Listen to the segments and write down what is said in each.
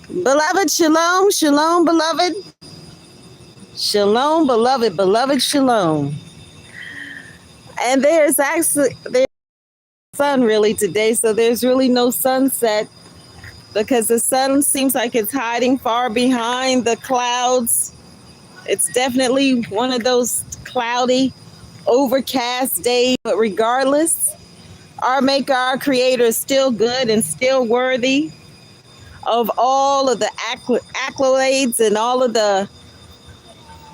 Beloved, shalom, shalom, beloved. Shalom, beloved, beloved, shalom. And there's sun really today, so there's really no sunset because the sun seems like it's hiding far behind the clouds. It's definitely one of those cloudy, overcast days, but regardless, our Maker, our Creator is still good and still worthy of all of the accolades and all of the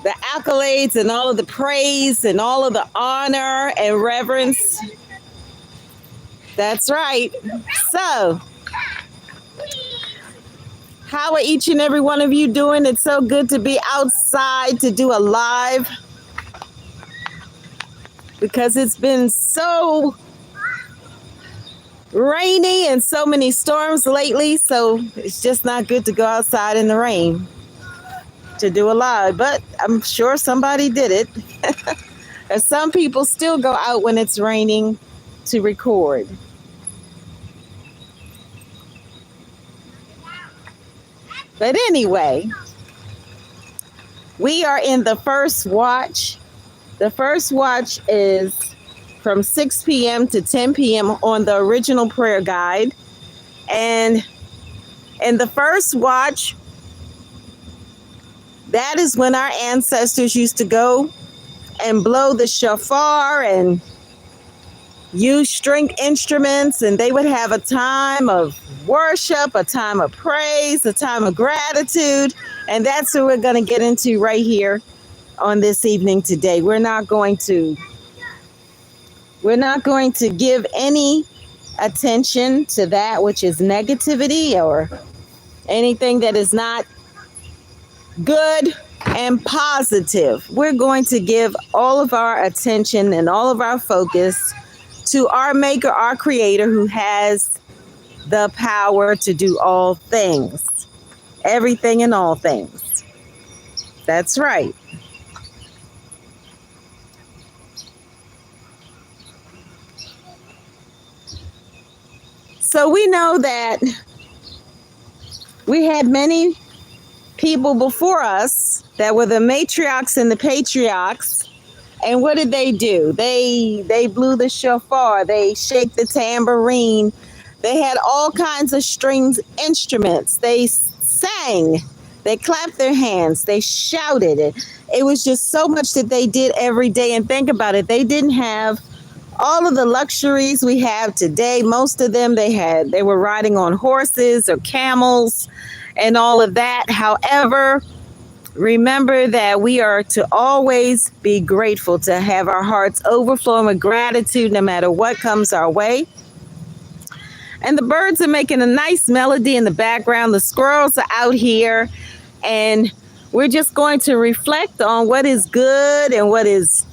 accolades and all of the praise and all of the honor and reverence. That's right. So, how are each and every one of you doing? It's so good to be outside to do a live because it's been so rainy and so many storms lately. So it's just not good to go outside in the rain to do a live, but I'm sure somebody did it. And some people still go out when it's raining to record. But anyway, we are in the first watch. The first watch is from 6 p.m. to 10 p.m. on the original prayer guide. And in the first watch, that is when our ancestors used to go and blow the shofar and use string instruments, and they would have a time of worship, a time of praise, a time of gratitude. And that's what we're going to get into right here on this evening today. We're not going to give any attention to that which is negativity or anything that is not good and positive. We're going to give all of our attention and all of our focus to our Maker, our Creator, who has the power to do all things, everything and all things. That's right. So we know that we had many people before us that were the matriarchs and the patriarchs. And what did they do? They blew the shofar, they shake the tambourine, they had all kinds of string instruments, they sang, they clapped their hands, they shouted. It was just so much that they did every day. And think about it, they didn't have all of the luxuries we have today. Most of them they were riding on horses or camels and all of that. However, remember that we are to always be grateful, to have our hearts overflowing with gratitude no matter what comes our way. And the birds are making a nice melody in the background. The squirrels are out here, and we're just going to reflect on what is good and what is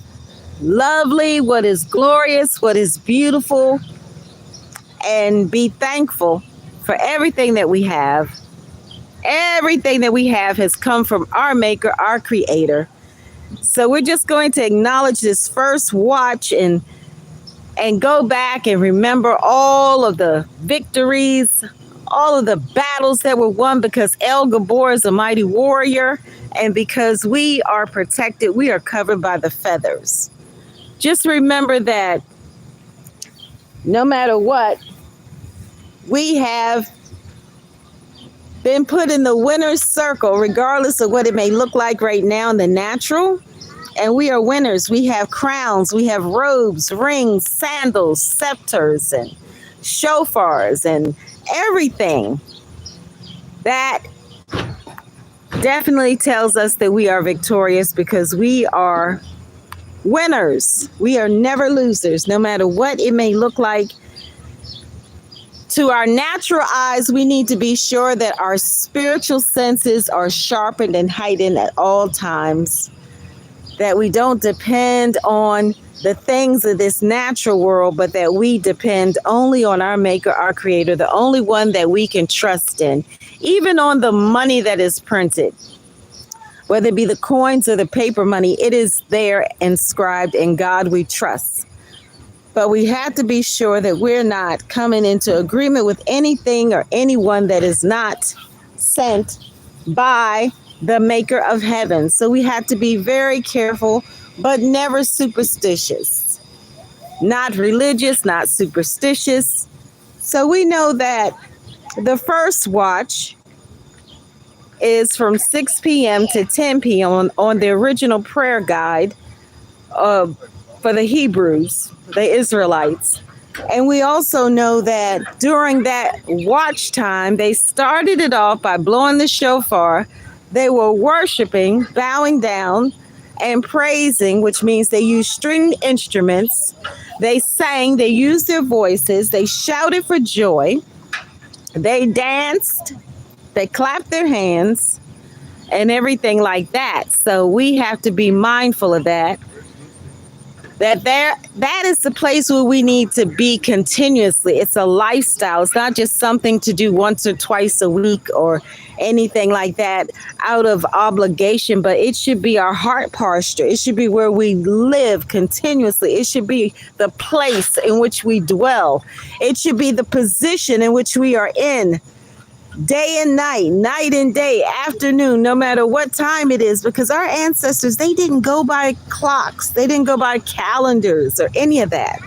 lovely, what is glorious, what is beautiful, and be thankful for everything that we have. Everything that we have has come from our Maker, our Creator. So we're just going to acknowledge this first watch and go back and remember all of the victories, all of the battles that were won, because El Gabor is a mighty warrior, and because we are protected, we are covered by the feathers. Just remember that no matter what, we have been put in the winner's circle, regardless of what it may look like right now in the natural. And we are winners. We have crowns, we have robes, rings, sandals, scepters, and shofars, and everything. That definitely tells us that we are victorious, because we are winners. We are never losers, no matter what it may look like. To our natural eyes, we need to be sure that our spiritual senses are sharpened and heightened at all times, that we don't depend on the things of this natural world, but that we depend only on our Maker, our Creator, the only one that we can trust in, even on the money that is printed. Whether it be the coins or the paper money, it is there inscribed, in God we trust. But we have to be sure that we're not coming into agreement with anything or anyone that is not sent by the maker of heaven. So we have to be very careful, but never superstitious. Not religious, not superstitious. So we know that the first watch is from 6 p.m. to 10 p.m. on the original prayer guide for the Hebrews, the Israelites. And we also know that during that watch time, they started it off by blowing the shofar. They were worshiping, bowing down, and praising, which means they used stringed instruments. They sang, they used their voices, they shouted for joy, they danced, they clapped their hands, and everything like that. So we have to be mindful of that. That is the place where we need to be continuously. It's a lifestyle. It's not just something to do once or twice a week or anything like that out of obligation, but it should be our heart posture. It should be where we live continuously. It should be the place in which we dwell. It should be the position in which we are in. Day and night, night and day, afternoon, no matter what time it is, because our ancestors, they didn't go by clocks. They didn't go by calendars or any of that.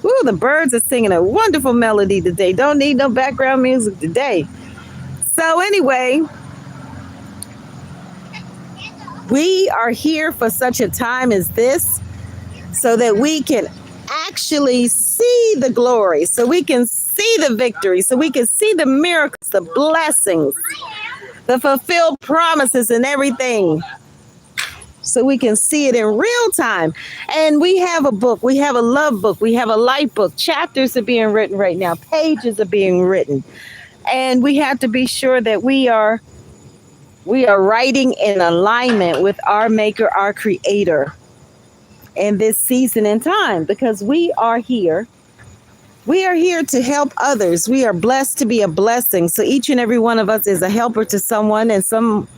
Ooh, the birds are singing a wonderful melody today. Don't need no background music today. So anyway, we are here for such a time as this so that we can actually see the glory, so we can see the victory, so we can see the miracles, the blessings, the fulfilled promises and everything, so we can see it in real time. And we have a book, we have a love book, we have a light book. Chapters are being written right now, pages are being written, and we have to be sure that we are writing in alignment with our maker, our creator, in this season and time, because we are here to help others. We are blessed to be a blessing. So each and every one of us is a helper to someone, and someone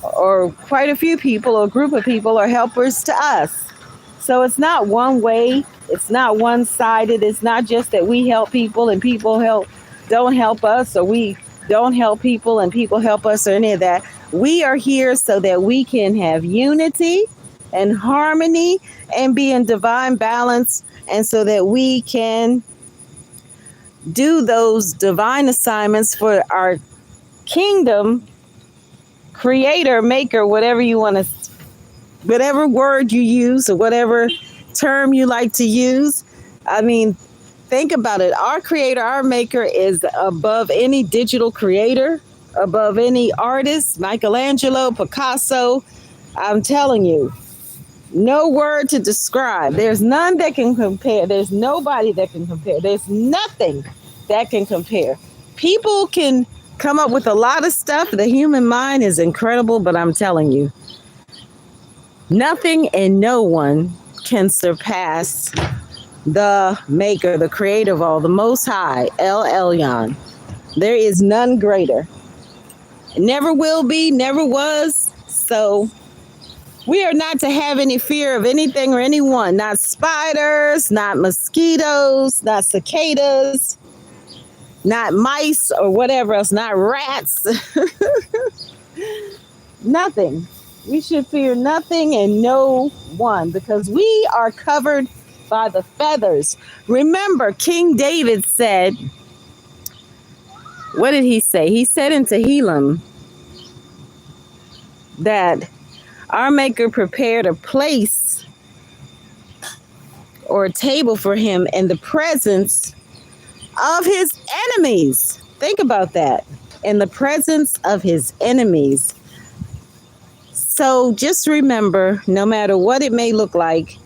or quite a few people or group of people are helpers to us. So it's not one way, it's not one-sided. It's not just that we help people and people don't help us, or we don't help people and people help us, or any of that. We are here so that we can have unity and harmony and be in divine balance, and so that we can do those divine assignments for our kingdom creator, maker, whatever you want to, whatever word you use or whatever term you like to use. I mean, think about it. Our creator, our maker is above any digital creator, above any artist, Michelangelo, Picasso. I'm telling you, no word to describe. There's none that can compare. There's nobody that can compare. There's nothing that can compare. People can come up with a lot of stuff. The human mind is incredible, but I'm telling you, nothing and no one can surpass the maker, the creator of all, the most high, El Elyon. There is none greater. Never will be, never was. So we are not to have any fear of anything or anyone, not spiders, not mosquitoes, not cicadas, not mice or whatever else, not rats, nothing. We should fear nothing and no one, because we are covered by the feathers. Remember, King David said, what did he say? He said in Tehillim that our maker prepared a place or a table for him in the presence of his enemies. Think about that. In the presence of his enemies. So just remember, no matter what it may look like,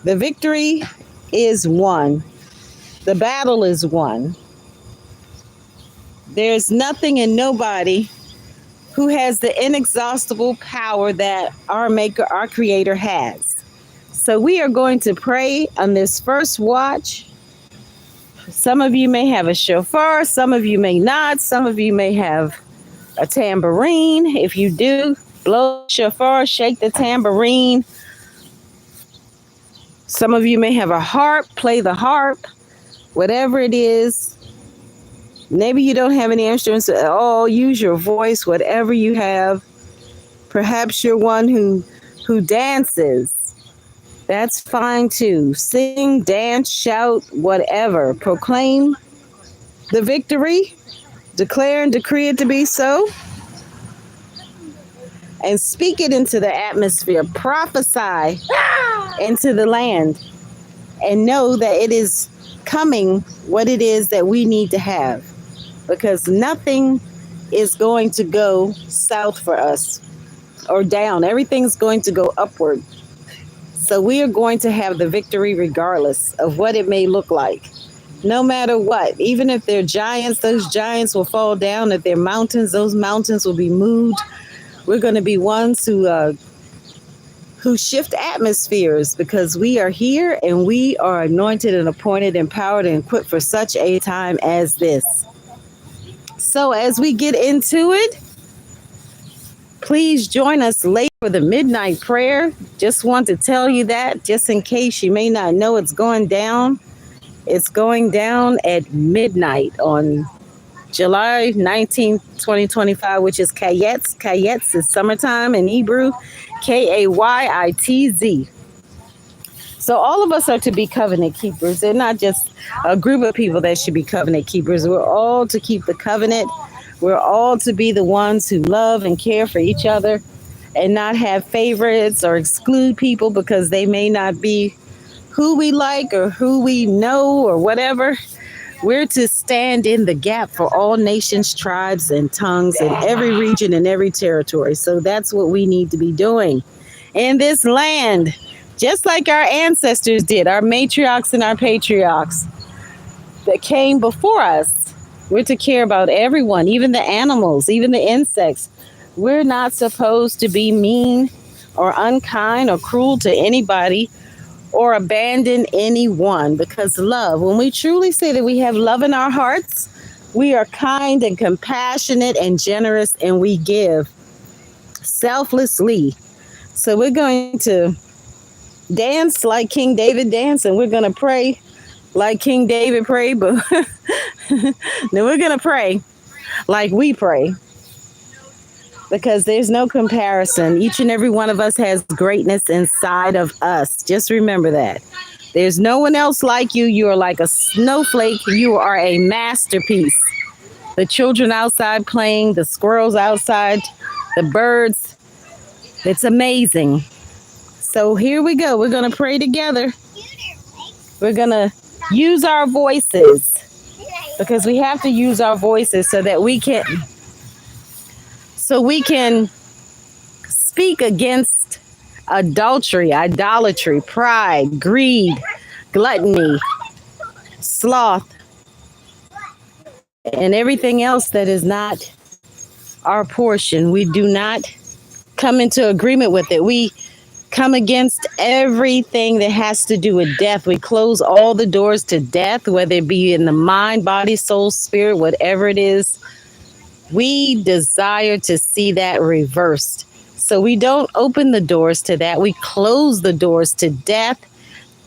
the victory is won. The battle is won. There's nothing and nobody who has the inexhaustible power that our maker, our creator has. So we are going to pray on this first watch. Some of you may have a shofar, some of you may not, some of you may have a tambourine. If you do, blow the shofar, shake the tambourine, Some of you may have a harp, play the harp, whatever it is. Maybe you don't have any instruments at all. Use your voice, whatever you have. Perhaps you're one who dances. That's fine too. Sing, dance, shout, whatever. Proclaim the victory. Declare and decree it to be so. And speak it into the atmosphere. Prophesy into the land. And know that it is coming what it is that we need to have. Because nothing is going to go south for us or down. Everything's going to go upward. So we are going to have the victory regardless of what it may look like. No matter what. Even if they're giants, those giants will fall down. If they're mountains, those mountains will be moved. We're going to be ones who shift atmospheres because we are here and we are anointed and appointed, empowered, and equipped for such a time as this. So as we get into it, please join us late for the midnight prayer. Just want to tell you that just in case you may not know it's going down. It's going down at midnight on July 19th, 2025, which is KAYITZ. KAYITZ is summertime in Hebrew, KAYITZ. So all of us are to be covenant keepers. They're not just a group of people that should be covenant keepers. We're all to keep the covenant. We're all to be the ones who love and care for each other and not have favorites or exclude people because they may not be who we like or who we know or whatever. We're to stand in the gap for all nations, tribes, and tongues in every region and every territory. So that's what we need to be doing in this land, just like our ancestors did, our matriarchs and our patriarchs that came before us. We're to care about everyone, even the animals, even the insects. We're not supposed to be mean or unkind or cruel to anybody or abandon anyone, because love, when we truly say that we have love in our hearts, we are kind and compassionate and generous, and we give selflessly. So we're going to dance like King David danced, and we're going to pray like King David prayed, but then we're going to pray like we pray. Because there's no comparison. Each and every one of us has greatness inside of us. Just remember that. There's no one else like you. You are like a snowflake. You are a masterpiece. The children outside playing, the squirrels outside, the birds. It's amazing. So here we go. We're going to pray together. We're going to use our voices because we have to use our voices so that we can speak against adultery, idolatry, pride, greed, gluttony, sloth, and everything else that is not our portion. We do not come into agreement with it. We come against everything that has to do with death. We close all the doors to death, whether it be in the mind, body, soul, spirit, whatever it is. We desire to see that reversed. So we don't open the doors to that. We close the doors to death,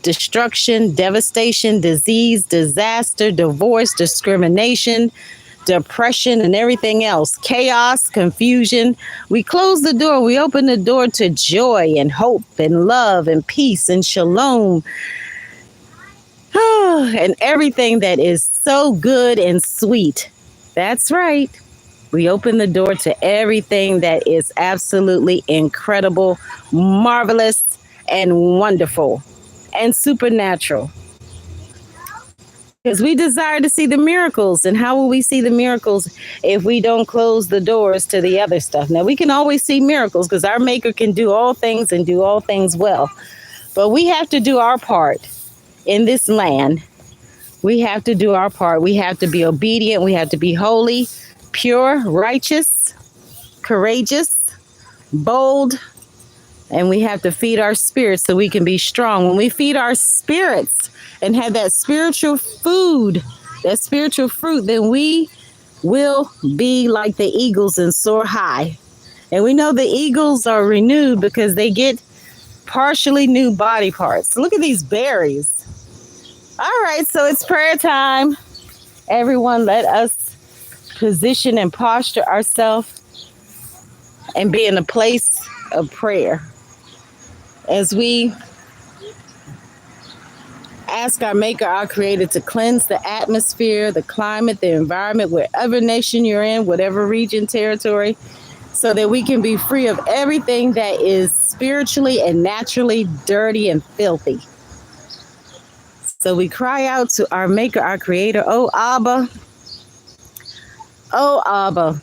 destruction, devastation, disease, disaster, divorce, discrimination, depression, and everything else. Chaos, confusion. We close the door. We open the door to joy and hope and love and peace and shalom. And everything that is so good and sweet. That's right. We open the door to everything that is absolutely incredible, marvelous, and wonderful, and supernatural. Because we desire to see the miracles. And how will we see the miracles if we don't close the doors to the other stuff? Now, we can always see miracles because our Maker can do all things and do all things well. But we have to do our part in this land. We have to do our part. We have to be obedient. We have to be holy, pure, righteous, courageous, bold, and we have to feed our spirits so we can be strong. When we feed our spirits and have that spiritual food, that spiritual fruit, then we will be like the eagles and soar high. And we know the eagles are renewed because they get partially new body parts. Look at these berries. All right, so it's prayer time. Everyone, let us position and posture ourselves and be in a place of prayer as we ask our Maker, our Creator, to cleanse the atmosphere, the climate, the environment, wherever nation you're in, whatever region, territory, so that we can be free of everything that is spiritually and naturally dirty and filthy. So we cry out to our Maker, our Creator, oh Abba, oh Abba.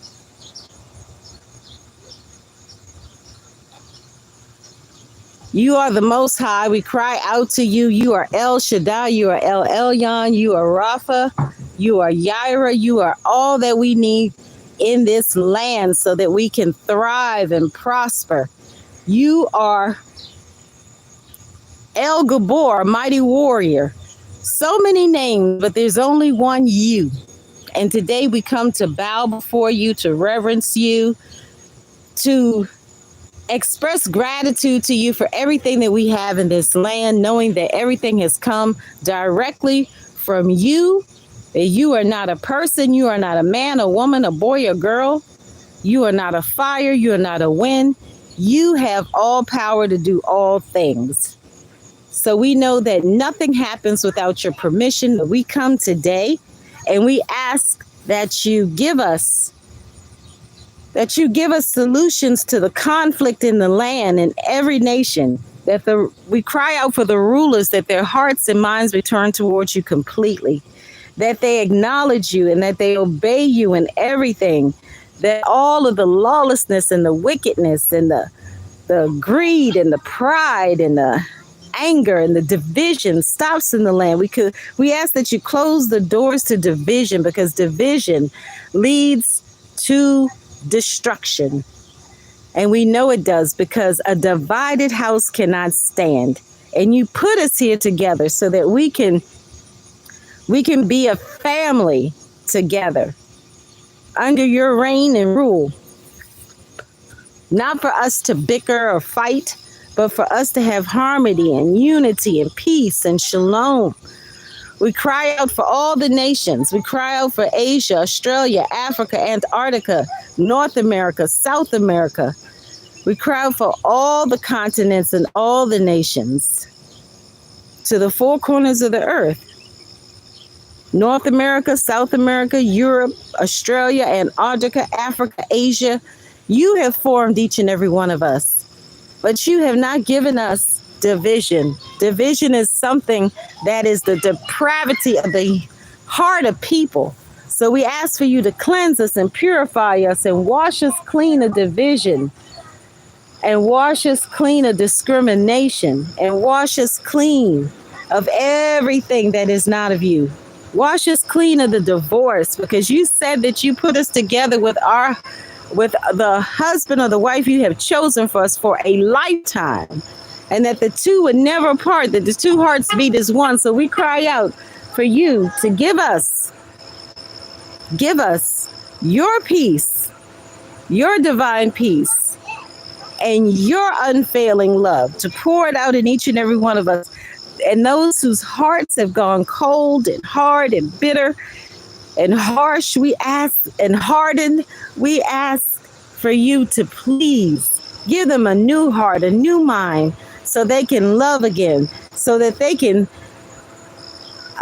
You are the Most High. We cry out to you. You are El Shaddai. You are El Elyon. You are Rapha. You are Jireh. You are all that we need in this land so that we can thrive and prosper. You are El Gabor, mighty warrior. So many names, but there's only one you. And today we come to bow before you, to reverence you, to express gratitude to you for everything that we have in this land, knowing that everything has come directly from you, that you are not a person, you are not a man, a woman, a boy, or girl. You are not a fire, you are not a wind. You have all power to do all things. So we know that nothing happens without your permission. We come today and we ask that you give us solutions to the conflict in the land in every nation, that we cry out for the rulers, that their hearts and minds return towards you completely, that they acknowledge you and that they obey you in everything, that all of the lawlessness and the wickedness and the greed and the pride and the anger and the division stops in the land. We ask that you close the doors to division, because division leads to destruction. And we know it does, because a divided house cannot stand. And you put us here together so that we can be a family together under your reign and rule. Not for us to bicker or fight, but for us to have harmony and unity and peace and shalom. We cry out for all the nations. We cry out for Asia, Australia, Africa, Antarctica, North America, South America. We cry out for all the continents and all the nations to the four corners of the earth. North America, South America, Europe, Australia, Antarctica, Africa, Asia. You have formed each and every one of us, but you have not given us division. Division is something that is the depravity of the heart of people. So we ask for you to cleanse us and purify us and wash us clean of division, and wash us clean of discrimination, and wash us clean of everything that is not of you. Wash us clean of the divorce, because you said that you put us together with the husband or the wife you have chosen for us for a lifetime, and that the two would never part, that the two hearts beat as one. So we cry out for you to give us your peace, your divine peace, and your unfailing love, to pour it out in each and every one of us. And those whose hearts have gone cold and hard and bitter and harsh, we ask, and hardened, we ask for you to please give them a new heart, a new mind, so they can love again, so that they can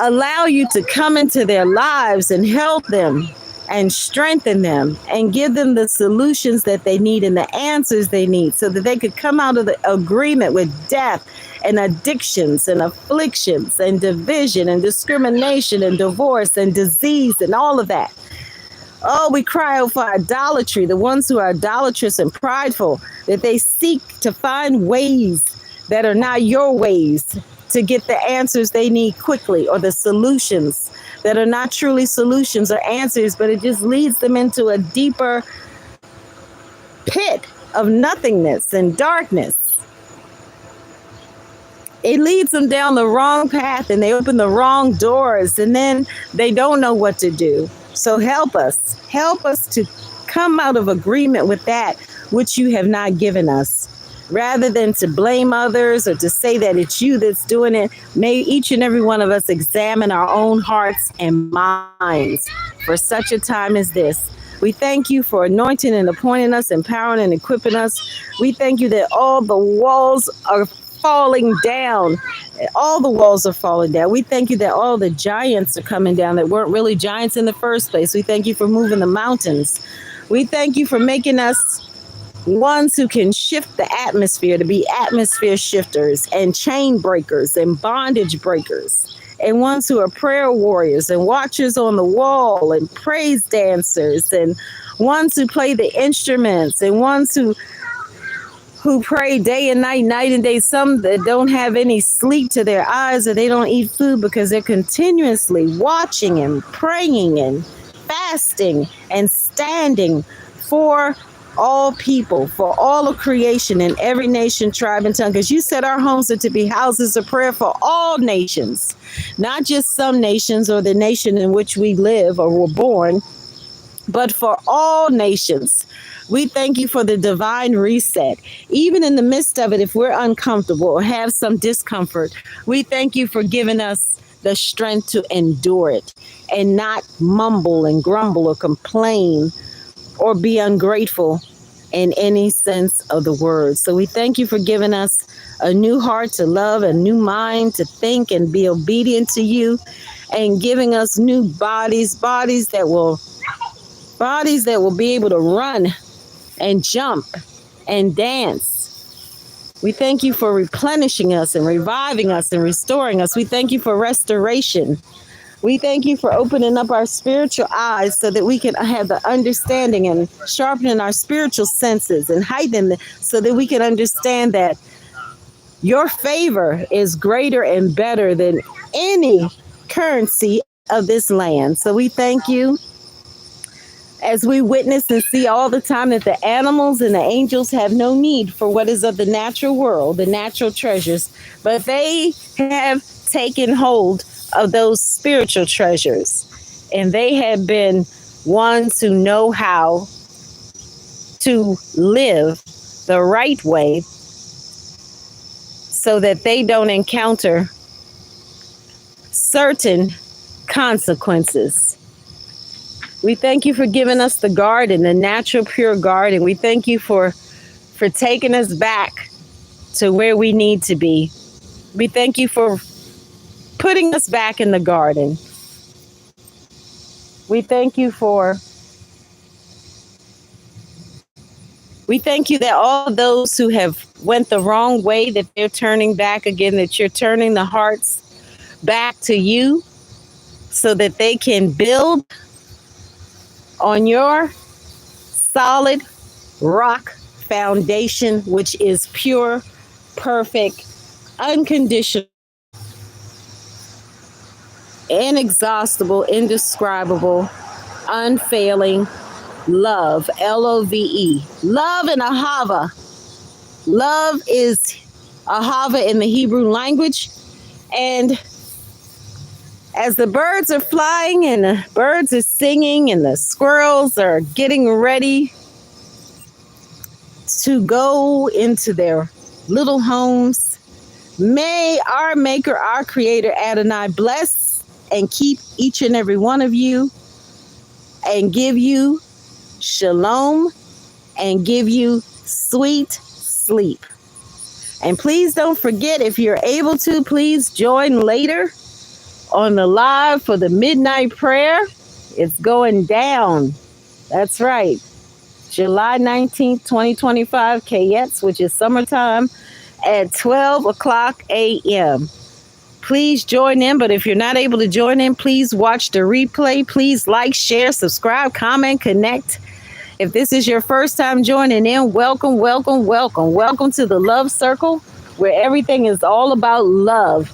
allow you to come into their lives and help them and strengthen them and give them the solutions that they need and the answers they need, so that they could come out of the agreement with death and addictions and afflictions and division and discrimination and divorce and disease and all of that. Oh, we cry out for idolatry, the ones who are idolatrous and prideful, that they seek to find ways that are not your ways to get the answers they need quickly, or the solutions that are not truly solutions or answers, but it just leads them into a deeper pit of nothingness and darkness. It leads them down the wrong path, and they open the wrong doors, and then they don't know what to do. So help us to come out of agreement with that which you have not given us. Rather than to blame others or to say that it's you that's doing it, may each and every one of us examine our own hearts and minds for such a time as this. We thank you for anointing and appointing us, empowering and equipping us. We thank you that all the walls are falling down. All the walls are falling down. We thank you that all the giants are coming down that weren't really giants in the first place. We thank you for moving the mountains. We thank you for making us ones who can shift the atmosphere, to be atmosphere shifters and chain breakers and bondage breakers, and ones who are prayer warriors and watchers on the wall and praise dancers, and ones who play the instruments, and ones who pray day and night, night and day. Some that don't have any sleep to their eyes, or they don't eat food because they're continuously watching and praying and fasting and standing for all people, for all of creation in every nation, tribe, and tongue. Because you said our homes are to be houses of prayer for all nations, not just some nations or the nation in which we live or were born, but for all nations. We thank you for the divine reset. Even in the midst of it, if we're uncomfortable or have some discomfort, we thank you for giving us the strength to endure it and not mumble and grumble or complain or be ungrateful in any sense of the word. So we thank you for giving us a new heart to love, a new mind to think and be obedient to you, and giving us new bodies that will be able to run and jump and dance. We thank you for replenishing us and reviving us and restoring us. We thank you for restoration. We thank you for opening up our spiritual eyes so that we can have the understanding and sharpening our spiritual senses and heightening them so that we can understand that your favor is greater and better than any currency of this land. So we thank you as we witness and see all the time that the animals and the angels have no need for what is of the natural world, the natural treasures, but they have taken hold of those spiritual treasures, and they have been ones who know how to live the right way so that they don't encounter certain consequences. We thank you for giving us the garden, the natural pure garden. We thank you for taking us back to where we need to be. We thank you for putting us back in the garden. We thank you that all those who have went the wrong way, that they're turning back again, that you're turning the hearts back to you so that they can build on your solid rock foundation, which is pure, perfect, unconditional, inexhaustible, indescribable, unfailing love, Love, love and ahava. Love is ahava in the Hebrew language. And as the birds are flying and the birds are singing and the squirrels are getting ready to go into their little homes, may our Maker, our Creator, Adonai, bless and keep each and every one of you and give you shalom and give you sweet sleep. And please don't forget, if you're able to, please join later on the live for the midnight prayer. It's going down. That's right. July 19th, 2025, KAYITZ, which is summertime, at 12 o'clock a.m. Please join in, but if you're not able to join in, please watch the replay. Please like, share, subscribe, comment, connect. If this is your first time joining in, welcome, welcome, welcome. Welcome to the Love Circle, where everything is all about love.